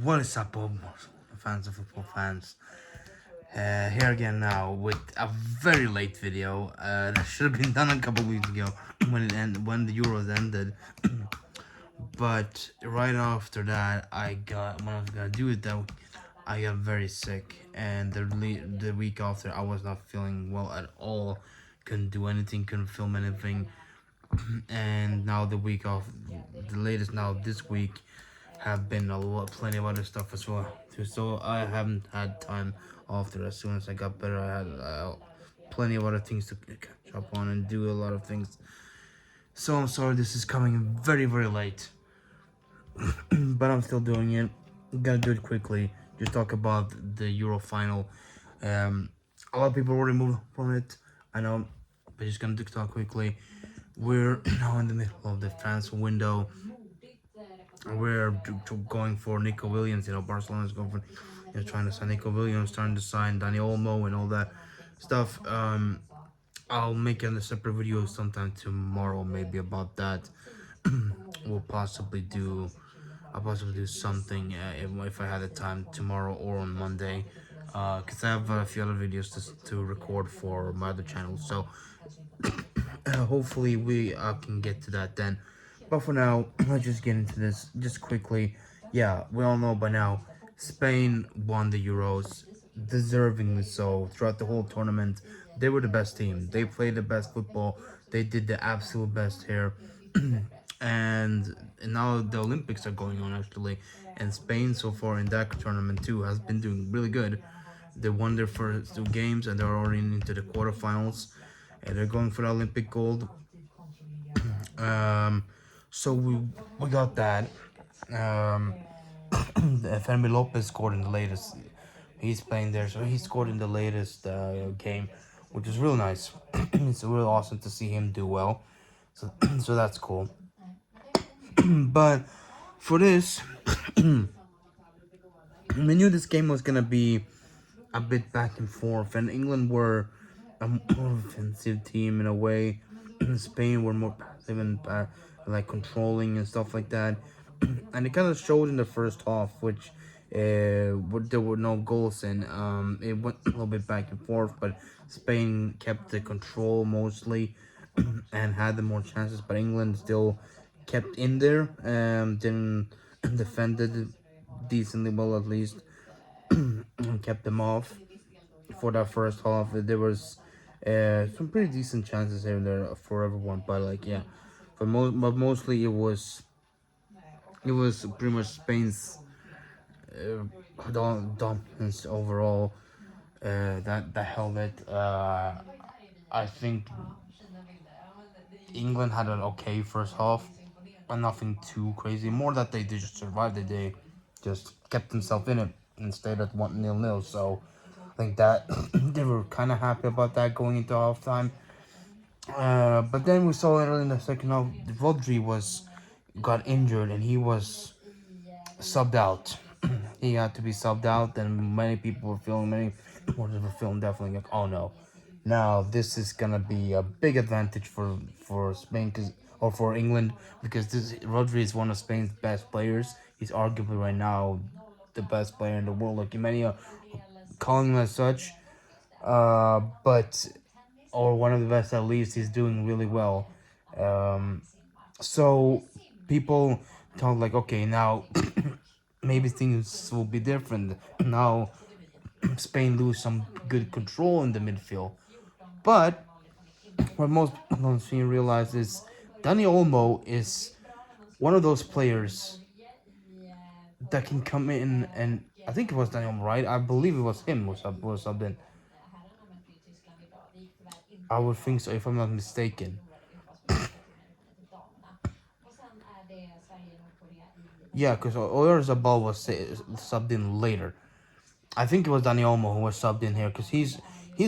What is up, fans of football fans? Here again now with a very late video that should have been done a couple weeks ago when the Euros ended. But right after that, when I was gonna do it though, I got very sick, and the week after I was not feeling well at all. Couldn't do anything, couldn't film anything, and now the latest now this week have been plenty of other stuff as well. So I haven't had time after. As soon as I got better, I had plenty of other things to catch up on and do a lot of things. So I'm sorry this is coming very late, but I'm still doing it. Gotta do it quickly. Just talk about the Euro final. Um, a lot of people already moved from it. I know, but just gonna talk quickly. We're now in the middle of the transfer window. We're going for Nico Williams. Barcelona's going for, trying to sign Nico Williams, trying to sign Dani Olmo and all that stuff. I'll make a separate video sometime tomorrow, maybe about that. we'll possibly do, I'll possibly do something if I had the time tomorrow or on Monday, because I have a few other videos to record for my other channel. So hopefully we can get to that then. But for now, let's just get into this just quickly. Yeah, we all know by now, Spain won the Euros, deservingly so. Throughout the whole tournament, they were the best team. They played the best football. They did the absolute best here. and now the Olympics are going on actually, and Spain so far in that tournament too has been doing really good. They won their first two games and they're already into the quarterfinals, and they're going for the Olympic gold. Um, so we got that. Um, Fermi Lopez scored in the latest. He's playing there, so he scored in the latest game, which is real nice. It's really awesome to see him do well. So so that's cool. But for this, we knew this game was gonna be a bit back and forth, and England were a more offensive team in a way. Spain were more passive and like controlling and stuff like that, and it kind of showed in the first half, which there were no goals in. It went a little bit back and forth, but Spain kept the control mostly and had the more chances, but England still kept in there. Didn't defended decently well at least. Kept them off for that first half. There was some pretty decent chances here and there for everyone, but like yeah, but mostly it was pretty much Spain's dominance overall. That held it. I think England had an okay first half, but nothing too crazy. More that they just survived. They just kept themselves in it and stayed at 1-0. So I think that they were kind of happy about that going into halftime. But then we saw early in the second half, Rodri got injured and he was subbed out. He had to be subbed out, and many supporters were feeling definitely like, oh no, now this is gonna be a big advantage for Spain, or for England, because this Rodri is one of Spain's best players. He's arguably right now the best player in the world. Like many are calling him as such, but or one of the best at least. He's doing really well. Um, so people thought like, okay, now maybe things will be different. Now Spain lose some good control in the midfield. But what most people don't seem to realize is Dani Olmo is one of those players that can come in, and I think it was Dani Olmo, right? I believe it was him was subbed in. I would think so if I'm not mistaken. Yeah, because Oyarzabal was subbed in later. I think it was Dani Olmo who was subbed in here, because he's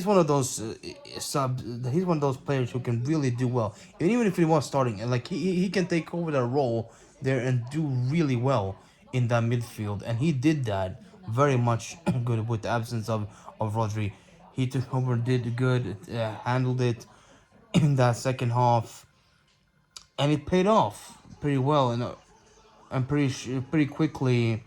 one of those he's one of those players who can really do well, and even if he was starting, and like he can take over that role there and do really well in that midfield, and he did that very much good with the absence of Rodri. He took over, did good, handled it in that second half, and it paid off pretty well, and pretty quickly.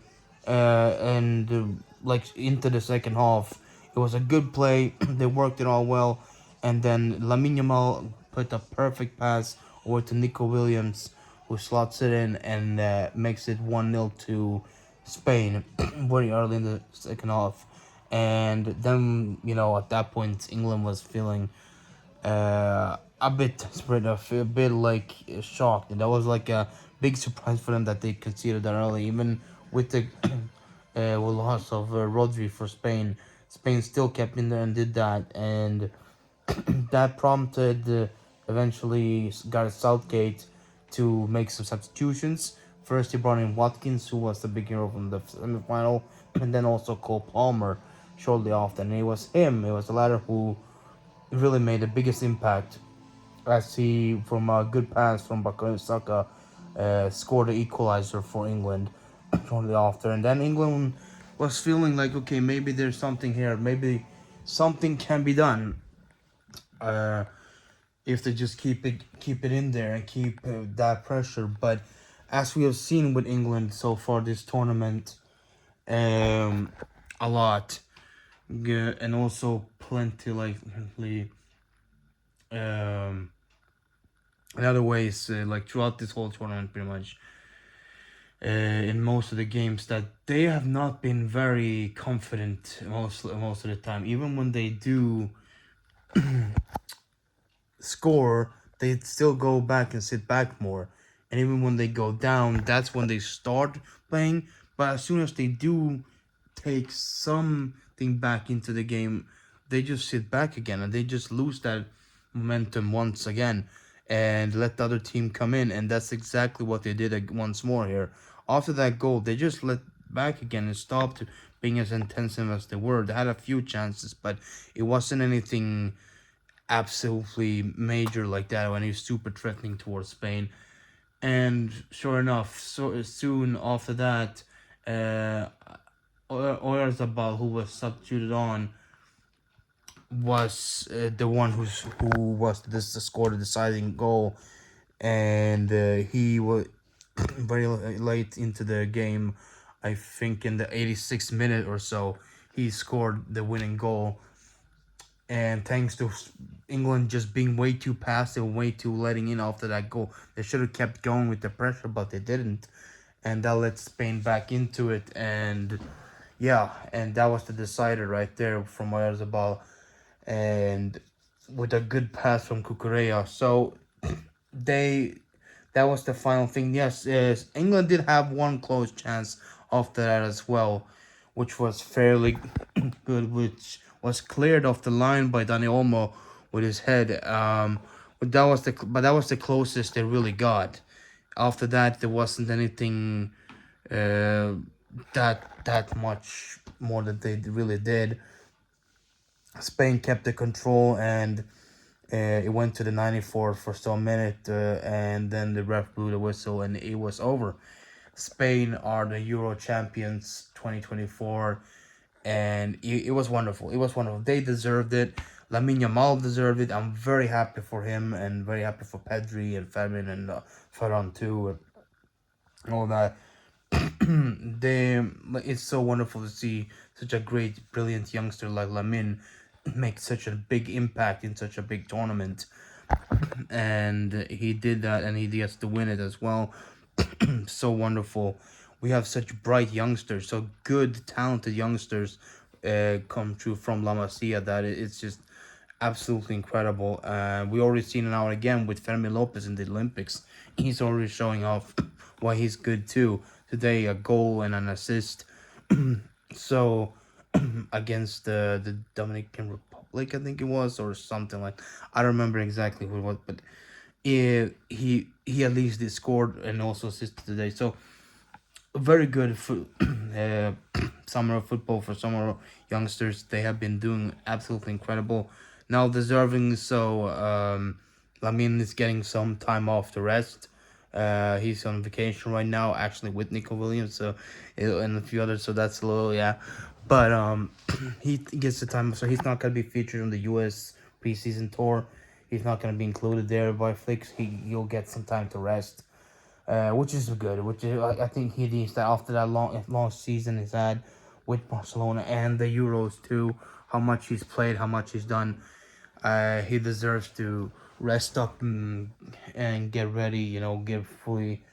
and like into the second half. It was a good play. They worked it all well, and then Lamine Yamal put a perfect pass over to Nico Williams, who slots it in and makes it 1-0 to Spain very early in the second half. And then, at that point, England was feeling a bit desperate, a bit like shocked. And that was like a big surprise for them that they conceded that early. Even with the loss of Rodri for Spain, Spain still kept in there and did that. And that prompted eventually Gareth Southgate to make some substitutions. First, he brought in Watkins, who was the big hero from the semi-final, and then also Cole Palmer shortly after. And it was the latter who really made the biggest impact as he, from a good pass from Bukayo Saka, scored the equalizer for England shortly after. And then England was feeling like, okay, maybe there's something here, maybe something can be done. Uh, if they just keep it in there and keep that pressure. But as we have seen with England so far this tournament, a lot, and also plenty um, in other ways, like throughout this whole tournament, pretty much. In most of the games, that they have not been very confident most of the time. Even when they do score, they still go back and sit back more. And even when they go down, that's when they start playing. But as soon as they do take something back into the game, they just sit back again and they just lose that momentum once again and let the other team come in. And that's exactly what they did once more here. After that goal, they just let back again and stopped being as intensive as they were. They had a few chances, but it wasn't anything absolutely major like that when he was super threatening towards Spain. And sure enough, so soon after that, uh, Oyarzabal, who was substituted on, was the one who was this scored the deciding goal, and he was very late into the game. I think in the 86th minute or so, he scored the winning goal, and thanks to England just being way too passive, way too letting in after that goal, they should have kept going with the pressure, but they didn't, and that let Spain back into it. And yeah, and that was the decider right there from Oyarzabal, and with a good pass from Cucurella. So they that was the final thing. Yes, England did have one close chance after that as well, which was fairly good, which was cleared off the line by Dani Olmo with his head. But that was the closest they really got. After that, there wasn't anything uh, that much more that they really did. Spain kept the control, and it went to the 94th for some minute, and then the ref blew the whistle and it was over. Spain are the Euro champions 2024, and it was wonderful. It was wonderful. They deserved it. Lamine Yamal deserved it. I'm very happy for him and very happy for Pedri and Fermin and Ferran too, and all that. they It's so wonderful to see such a great, brilliant youngster like Lamine make such a big impact in such a big tournament, and he did that, and he gets to win it as well. So wonderful. We have such bright youngsters, so good, talented youngsters come through from La Masia that it's just absolutely incredible. We already seen it now again with Fermi Lopez in the Olympics. He's already showing off why he's good too. Today, a goal and an assist. So against the Dominican Republic, I think it was, or something like. I don't remember exactly who it was, but he at least did scored and also assisted today. So very good for summer of football for summer youngsters. They have been doing absolutely incredible. Now deserving so. Lamine is getting some time off to rest. He's on vacation right now, actually with Nico Williams, so and a few others. So that's a little, yeah, but he gets the time, so he's not gonna be featured on the U.S. preseason tour. He's not gonna be included there by Flicks. He'll get some time to rest. which is good. Which is, I think he needs that after that long season he's had with Barcelona and the Euros too. How much he's played, how much he's done. He deserves to rest up and get ready. You know, get fully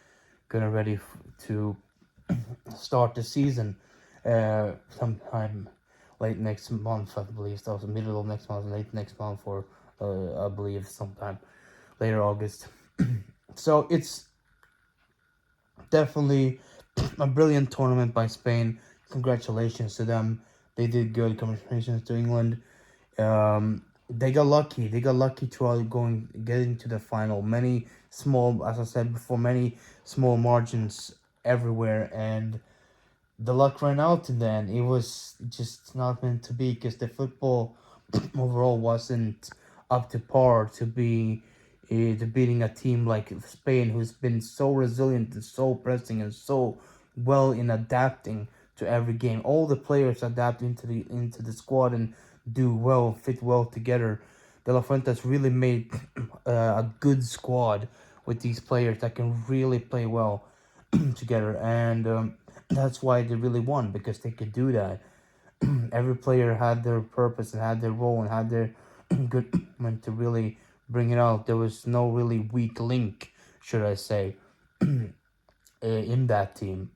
gonna ready to start the season. Sometime late next month, I believe. So middle of next month, late next month, or I believe sometime later August. So it's definitely a brilliant tournament by Spain. Congratulations to them. They did good. Congratulations to England. They got lucky. They got lucky to getting to the final. Many small, as I said before, many small margins everywhere, and the luck ran out in the end. It was just not meant to be because the football overall wasn't up to par to beating a team like Spain, who's been so resilient and so pressing and so well in adapting to every game. All the players adapt into the squad and do well, fit well together. De La Fuentes really made a good squad with these players that can really play well together, and that's why they really won, because they could do that. Every player had their purpose and had their role and had their good moment to really bring it out. There was no really weak link, should I say, in that team.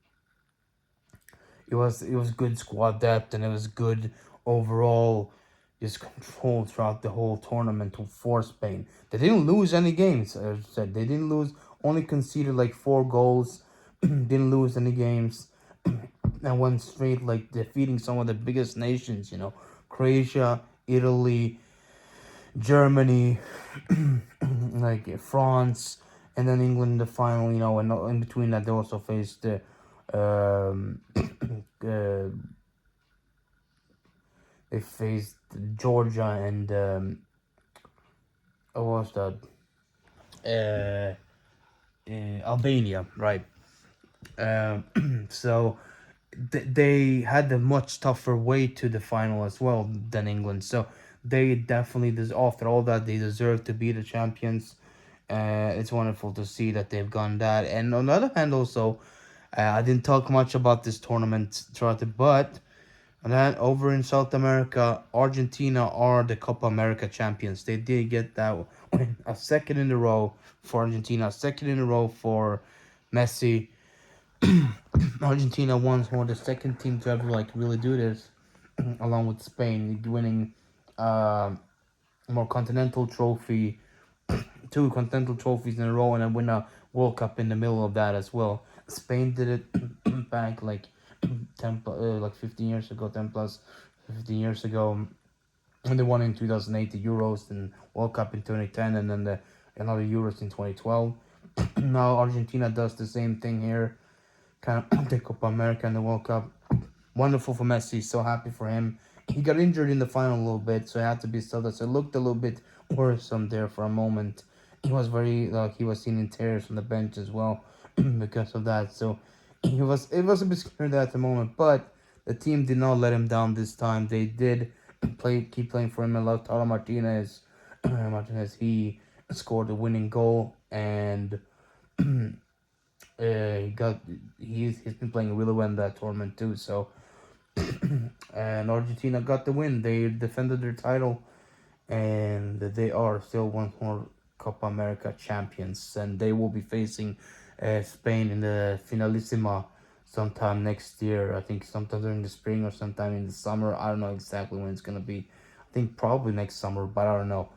It was good squad depth, and it was good overall just control throughout the whole tournament for Spain. They didn't lose any games. As I said, they didn't lose. Only conceded like 4 goals. Didn't lose any games. And went straight, like defeating some of the biggest nations. Croatia, Italy, Germany, like France, and then England in the final. And in between that they also faced uh, they faced Georgia and what was that? Albania, right? So they had a much tougher way to the final as well than England. So they definitely, after all that, they deserve to be the champions. It's wonderful to see that they've gone that. And on the other hand, also, I didn't talk much about this tournament throughout it, but and then over in South America, Argentina are the Copa America champions. They did get that win, a second in a row for Argentina, a second in a row for Messi. Argentina once were the second team to ever really do this, along with Spain, winning more continental trophy, 2 continental trophies in a row, and then win a World Cup in the middle of that as well. Spain did it back like 15 years ago, 10 plus 15 years ago, and they won in 2008 the Euros and World Cup in 2010, and then another Euros in 2012. Now Argentina does the same thing here, kind of the Copa America and the World Cup. Wonderful for Messi, so happy for him. He got injured in the final a little bit, so he had to be subbed. So it looked a little bit worrisome there for a moment. He was he was seen in tears on the bench as well because of that. So it was a bit scary at the moment, but the team did not let him down this time. They did keep playing for him. And Lautaro Martinez, he scored the winning goal, and he's been playing really well in that tournament too. So and Argentina got the win. They defended their title, and they are still once more Copa America champions, and they will be facing Spain in the Finalissima sometime next year. I think sometime during the spring or sometime in the summer. I don't know exactly when it's gonna be. I think probably next summer, but I don't know.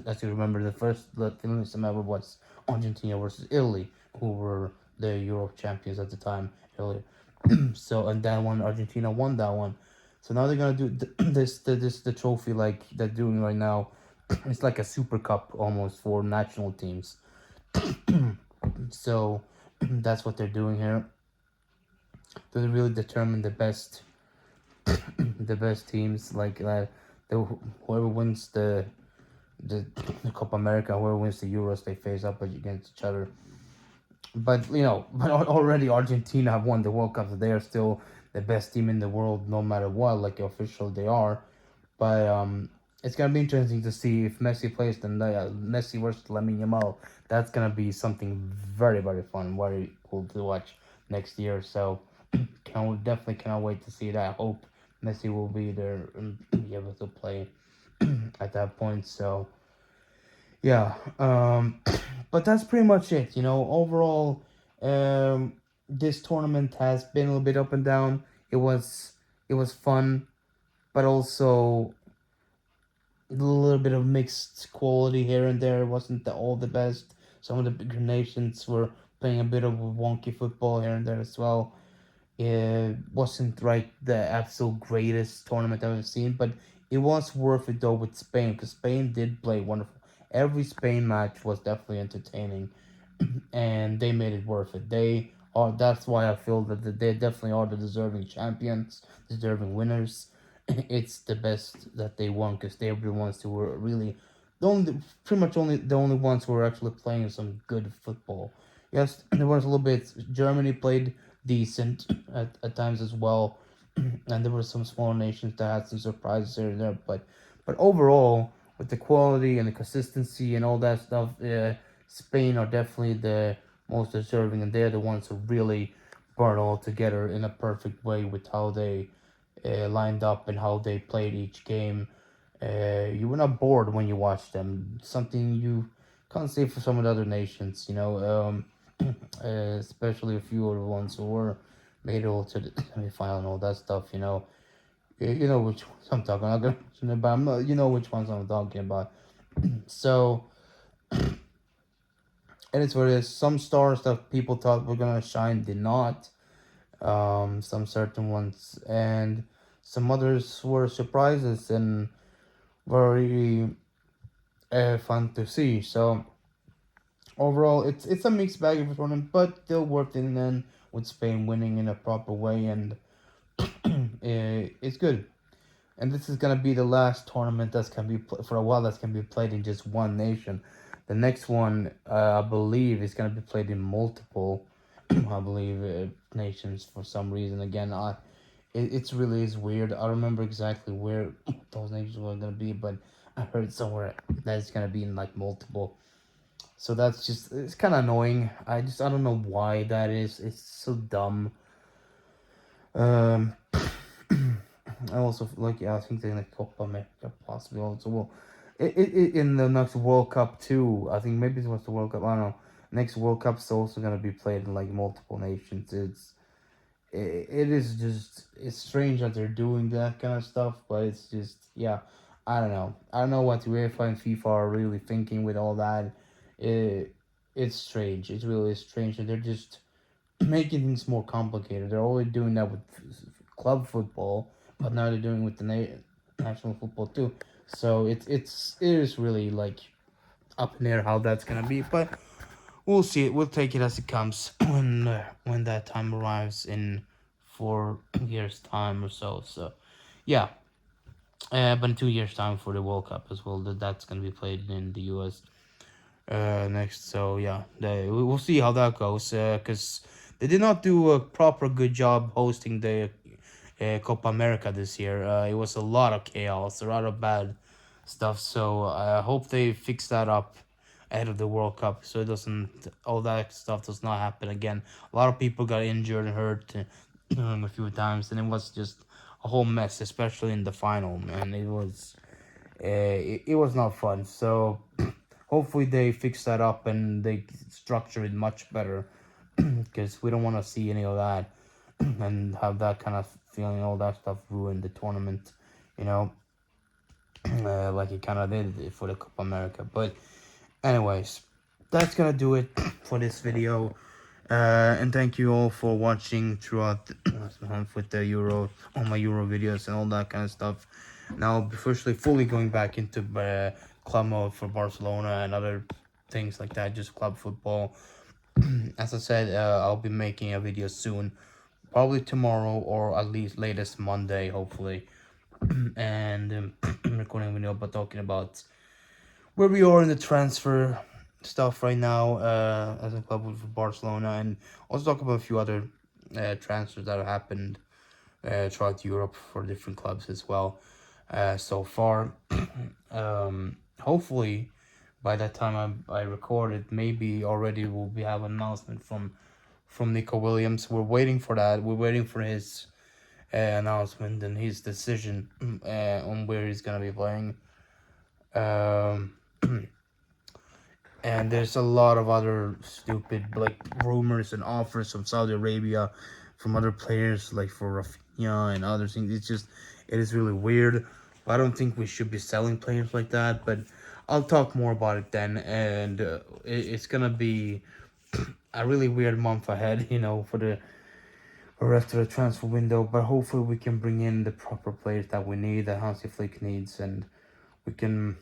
As you remember, the Finalissima ever was Argentina versus Italy, who were the Europe champions at the time earlier. So, and that one, Argentina won that one. So now they're gonna do the trophy like they're doing right now. It's like a super cup almost for national teams. So that's what they're doing here. They really determine the best, the best teams. Whoever wins the Copa America, whoever wins the Euros, they face up against each other. But already Argentina have won the World Cup, so they are still the best team in the world, no matter what. Like official, they are. But it's gonna be interesting to see if Messi plays. Then Messi versus Lamine Yamal. that's gonna be something very, very fun, very cool to watch next year. So definitely cannot wait to see that. I hope Messi will be there and be able to play at that point. So yeah, but that's pretty much it. Overall, this tournament has been a little bit up and down. It was fun, but also a little bit of mixed quality here and there. It wasn't all the best. Some of the bigger nations were playing a bit of wonky football here and there as well. It wasn't like the absolute greatest tournament I've ever seen, but it was worth it though with Spain, because Spain did play wonderful. Every Spain match was definitely entertaining, and they made it worth it. They are. That's why I feel that they definitely are the deserving champions, deserving winners. It's the best that they won, because they were the ones who were really pretty much only the only ones who were actually playing some good football. Yes, there was a little bit. Germany played decent at times as well, and there were some small nations that had some surprises here and there. But overall, with the quality and the consistency and all that stuff, Spain are definitely the most deserving, and they're the ones who really brought it all together in a perfect way with how they lined up and how they played each game. You were not bored when you watched them. Something you can't say for some of the other nations, especially a few of the ones who were made it to the semifinal and all that stuff. You know which ones I'm talking. I'm not gonna mention it, but you know which ones I'm talking about. So it is what it is. Some stars that people thought were gonna shine did not. Some certain ones, and some others were surprises and very fun to see. So overall, it's a mixed bag of a tournament, but still worth it in the end, with Spain winning in a proper way, and it's good. And this is gonna be the last tournament that's gonna be for a while. That's gonna be played in just one nation. The next one, I believe, is gonna be played in multiple, I believe, nations for some reason. Again, it's really is weird. I don't remember exactly where those nations were gonna be, but I heard somewhere that it's gonna be in like multiple. So that's just, it's kind of annoying. I don't know why that is. It's so dumb. Um, I also like, yeah, I think they're gonna Copa America possibly also. Well, in the next World Cup too. I think maybe it was the World Cup. I don't know. Next World Cup's also gonna be played in like multiple nations. It is just, it's strange that they're doing that kind of stuff, but it's just, yeah, I don't know. I don't know what UEFA and FIFA are really thinking with all that. It's strange. It's really strange that they're just making things more complicated. They're already doing that with club football, but now they're doing it with the national football too. So it is really like up in the air how that's gonna be, but we'll see it. We'll take it as it comes when that time arrives in 4 years time or so. So yeah, but in 2 years time for the World Cup as well. That's gonna be played in the US next. So yeah, we'll see how that goes. Because they did not do a proper good job hosting the Copa America this year. It was a lot of chaos, a lot of bad stuff. So I hope they fix that up ahead of the World Cup, so it doesn't, all that stuff does not happen again. A lot of people got injured and hurt a few times, and it was just a whole mess, especially in the final. Man, it was not fun. So hopefully they fix that up and they structure it much better, because we don't want to see any of that and have that kind of feeling, all that stuff ruin the tournament, you know, like it kind of did for the Copa America. But anyways, that's gonna do it for this video. And thank you all for watching throughout the last month with the Euro, all my Euro videos and all that kind of stuff. Now, officially fully going back into club mode for Barcelona and other things like that, just club football. As I said, I'll be making a video soon, probably tomorrow or at least latest Monday, hopefully. And recording a video but talking about where we are in the transfer stuff right now as a club with Barcelona, and also talk about a few other transfers that have happened throughout Europe for different clubs as well so far. Hopefully by that time I record it, maybe already we have an announcement from Nico Williams. We're waiting for that. We're waiting for his announcement and his decision on where he's gonna be playing. Um, and there's a lot of other stupid like rumors and offers from Saudi Arabia, from other players like for Rafinha and other things. It is really weird. I don't think we should be selling players like that, but I'll talk more about it then. And it's gonna be a really weird month ahead, for the rest of the transfer window. But hopefully we can bring in the proper players that we need, that Hansi Flick needs, and we can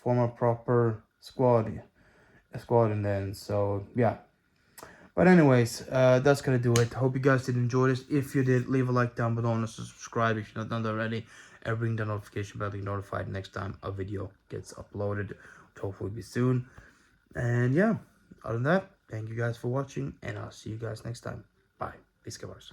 form a proper squad in the end. So yeah. But anyways, that's gonna do it. Hope you guys did enjoy this. If you did, leave a like down below and subscribe if you're not done that already. And ring the notification bell to be notified next time a video gets uploaded. Hopefully be soon. And yeah, other than that, thank you guys for watching, and I'll see you guys next time. Bye. Peace, guys.